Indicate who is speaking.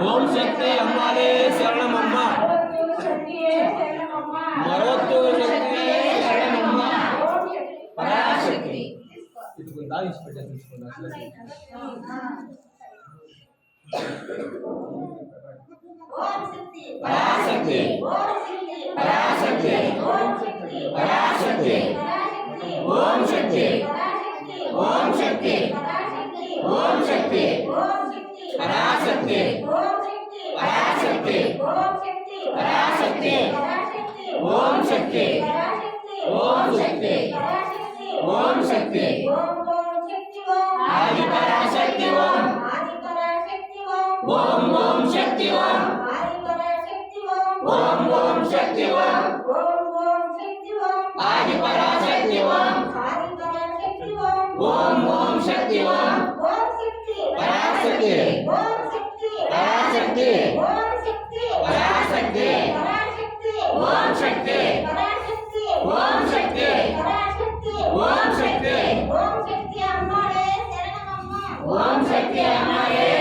Speaker 1: ఓం శక్తి అమ్మాలే శరణమమ్మ మరొత్తు శక్తి శరణమమ్మ పరాశక్తి ఇప్పుడు దావిస్ పెట్టే తీసుకున్నా
Speaker 2: ఓం శక్తి
Speaker 1: పరాశక్తి
Speaker 2: పరాశక్తి
Speaker 1: పరాశక్తి ఓం శక్తి ఓం శక్తి ఓం శక్తి పరాశక్తి పరాశక్తి పరాశక్తి ఓం శక్తి ఓం శక్తి ఓం శక్తి ఆది పరాశక్తి ఓం ఓం ఓం శక్తి ఓం ఓం ఓం శక్తి ఓం ఆది పరాశక్తి ఓం ఓం ఓం శక్తి ఓం పరాశక్తి పరాశక్తి పరాశక్తి ఓం శక్తి ఓం శక్తి ఓం శక్తి ఓం శక్తి అమ్మాయే